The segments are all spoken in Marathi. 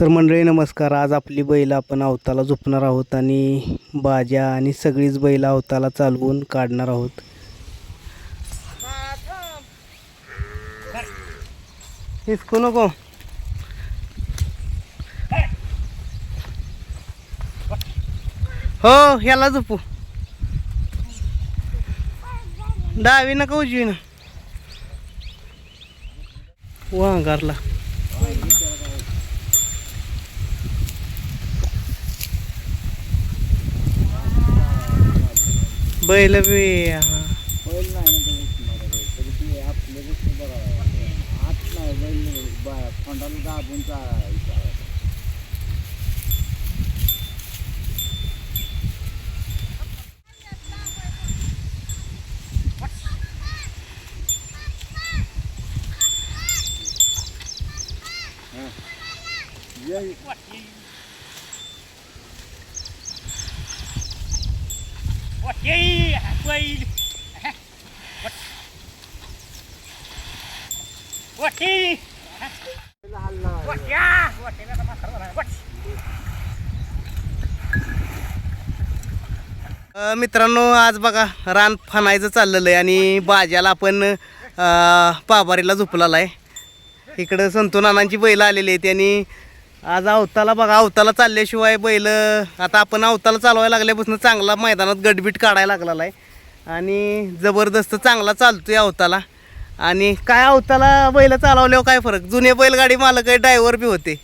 तर मंडळी नमस्कार. आज आपली बैल आपण अवताला झोपणार आहोत आणि बाजा आणि सगळीच बैल अवताला चालवून काढणार आहोत. हिसकू नको. हो ह्याला झोपू. डावी नका उजवी ना वांगारला. बैल बी मित्रांनो आज बघा रान फनायचं चाललेलं आहे आणि बाजाला आपण पाभारीला झोपलेला आहे. इकडं संतू नानांची बैल आलेली आहे. त्यांनी आज अवताला बघा अवताला चालल्याशिवाय बैल आता आपण अवताला चालवायला लागल्यापासून चांगला मैदानात गटबीट काढायला लागलेला आहे आणि जबरदस्त चांगला चालतोय अवताला. आणि काय अवताला बैल चालवल्यावर काय फरक, जुने बैलगाडी मालक ड्रायव्हर बी होते.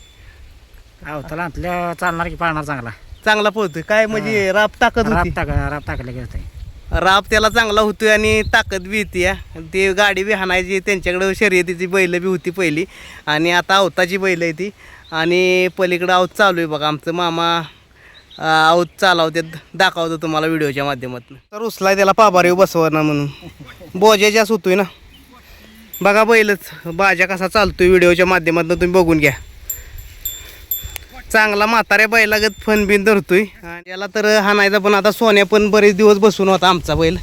अवताला आपल्या चालणार की पाळणार चांगला चांगला पोहतोय काय म्हणजे राब ताकद होती. राब टाकले गेलं राब त्याला चांगला होतोय आणि ताकद बी येते. ती गाडी बी हाणायची, त्यांच्याकडं शर्यतीची बैल बी होती पहिली आणि आता अवताची बैल आहे ती. आणि पलीकडं आऊत चालू आहे बघा. आमचं मामा आऊत चालवतात, दाखवतो तुम्हाला व्हिडिओच्या माध्यमातून. तर उचलाय त्याला पाभारी बसवणार म्हणून बोजा जास्त होतोय ना. बघा बैलच बाजा कसा चालतोय व्हिडिओच्या माध्यमातून तुम्ही बघून घ्या. चांगला म्हाताऱ्या बैलागत फन बिन धरतोय. याला तर हाणायचा पण आता सोन्या पण बरेच दिवस बसून होता आमचा बैल.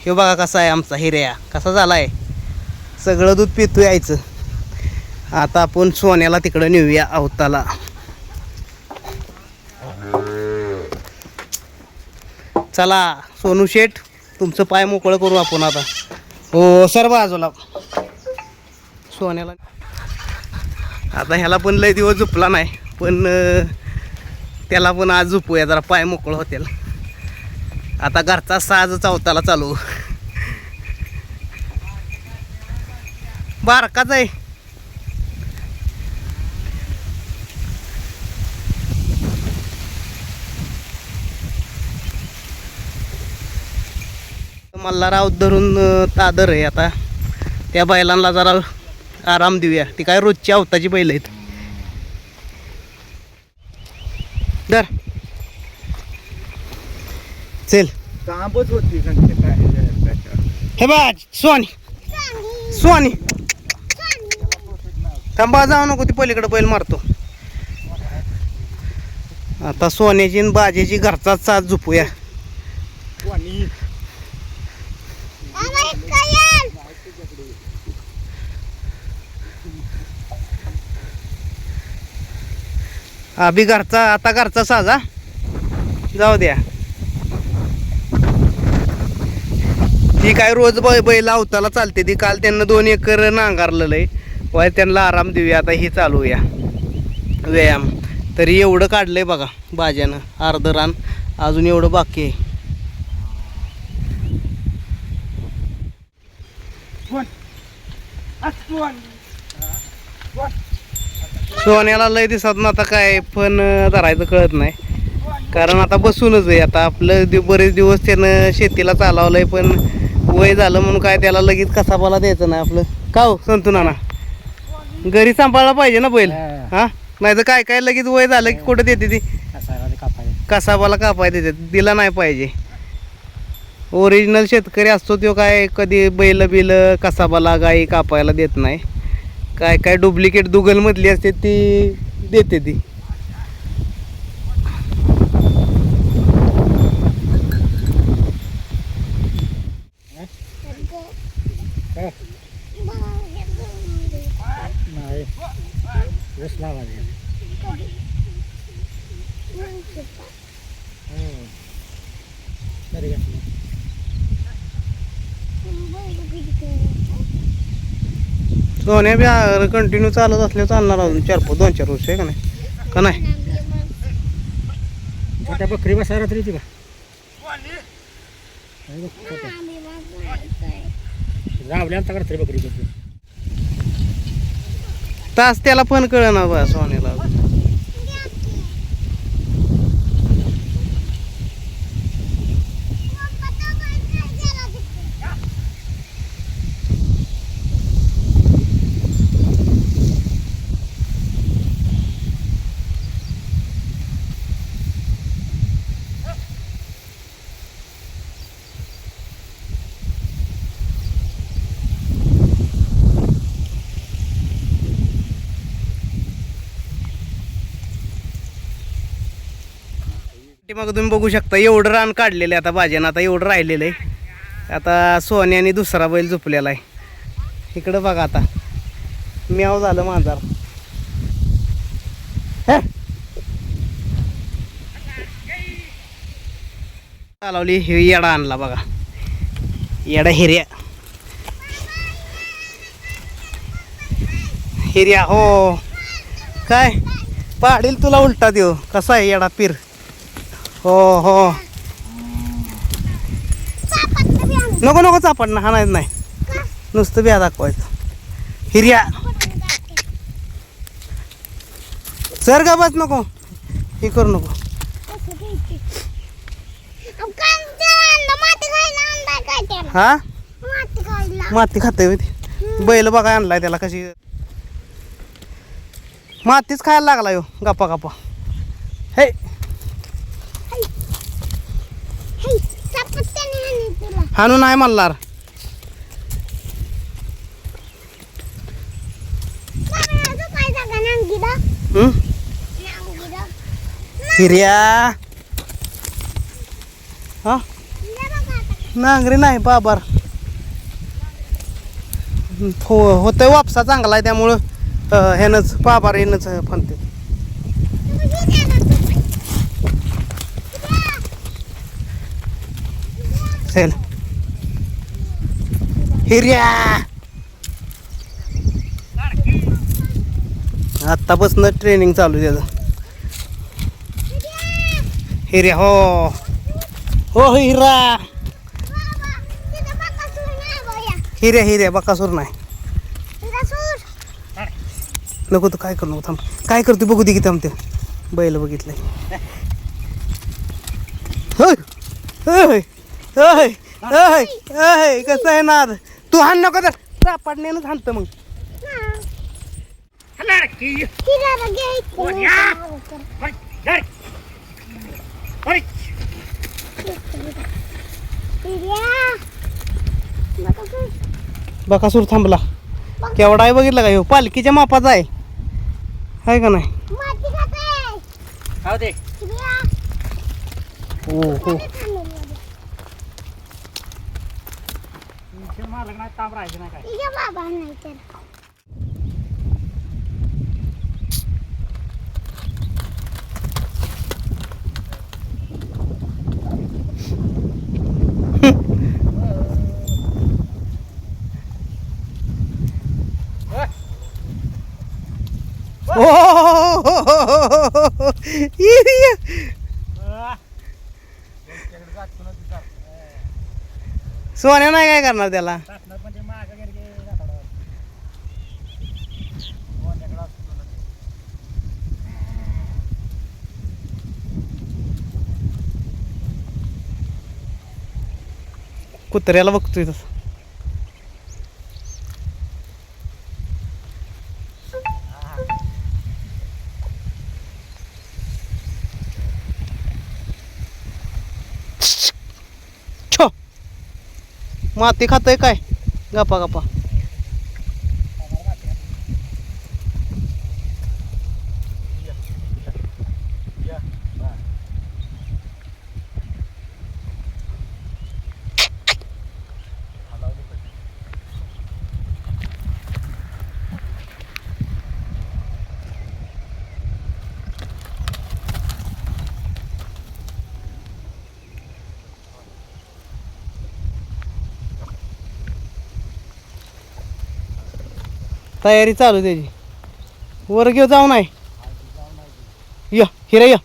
हे बघा कसा आहे आमचा हिऱ्या, कसा झाला आहे, सगळं दूध पितोय यायचं. आता आपण सोन्याला तिकडं नेऊया अवताला. चला सोनू शेठ तुमचं पाय मोकळं करू आपण आता. हो सर बाजूला सोन्याला. आता ह्याला पण लय दिवस झोपला नाही पण त्याला पण आज झोपूया, जरा पाय मोकळं होतील. आता घरचा साजच अवताला चालू. बारकाच आहे. मल्हाराव धरून तादर आहे. आता त्या बैलांना जरा आराम देऊया. ती काय रोजची अवताची बैल आहेत. दर चल कामच होती हे बा सोनी सोनी थांबा, जाऊ नको, ती पलीकडे बैल मारतो. आता सोन्याची आणि बाजेची घरचाच साथ झोपूया. अभि घरचा, आता घरचा साजा जाऊ द्या. ती काय रोज बैल अवताला चालते ती. काल त्यांना 2 एकर नांगारलेलं आहे. वाय त्यांना आराम देऊया. आता हे चालूया व्यायाम. तरी एवढं काढलंय बघा बाज्यानं, अर्ध रान अजून एवढं बाकी आहे. सोन्याला लय दिसत ना आता काय पण धरायचं कळत नाही, कारण आता बसूनच आहे. आता आपलं बरेच दिवस त्यानं शेतीला चालवलंय पण वय झालं म्हणून काय त्याला लगेच कसाबाला द्यायचं नाही आपलं. का हो संतू नाना, घरी सांभाळला पाहिजे ना बैल. हा नाही तर काय काय लगेच वय झालं की कुठं देते ती कसाबाला कापाय देते, दिला नाही पाहिजे. ओरिजिनल शेतकरी असतो तो काय कधी बैल बिल कसाबाला गाई कापायला देत नाही. काय काय डुप्लिकेट दुगलमधली असते ती देते ती. नाही ऊस लावायला सोन्या बी कंटिन्यू चालत असल्यावर चालणार अजून 2-4 वर्ष आहे का नाही का नाही. छोट्या बकरी बसा रात्री ती का रावल्या आता रात्री बकरी तास त्याला पण कळना बा सोन्याला. मग तुम्ही बघू शकता एवढं रान काढलेलं आहे आता भाज्यानं. आता एवढं राहिलेलं आहे. आता सोन्याने दुसरा बैल झोपलेला आहे. इकडं बघा आता म्याव झालं मांजर. चालवली येडा आणला बघा. येडा हिर्या हिर्या हो काय पाडील तुला उलटा देऊ. कसा आहे येडा पीर. हो हो नको नको चापड ना हा नाही नुसतं बिया दाखवायचं. हिर्या सर का बस नको हे करू नको. हा माती खाते बैल बघा आणलाय त्याला कशी मातीच खायला लागला यो गप्पा गप्पा. हे हानू नाही मल्हार. हिर्या हा नांगरी नाही बाबर होतंय वापसा चांगला आहे त्यामुळं ह्यानंच बाबार येणंच फनते. चल हिर्या आत्तापासून ट्रेनिंग चालू त्याचं. हिर्या हो हो हिरा हिर्या हिर्या बकासूर नाही नको तू काय करू नको थांब. काय करतो बघू दे की थांबते बैल बघितलंय. कसं आहे ना तू हाण नको तर सापडण्यानं हाणतं मग. बकासूर थांबला केवढा आहे बघितलं का ह्यो पालखीच्या मापाचा आहे का नाही. हो हो मालक नाही ताप राहायचं नाही काय. सोन्या नाही काय करणार त्याला. कुत्र्याला बघतोय तसं. छो माती खातोय काय गप्पा गप्पा. तयारी चालू त्याची वर घेऊ जाऊ नाही या हिरा या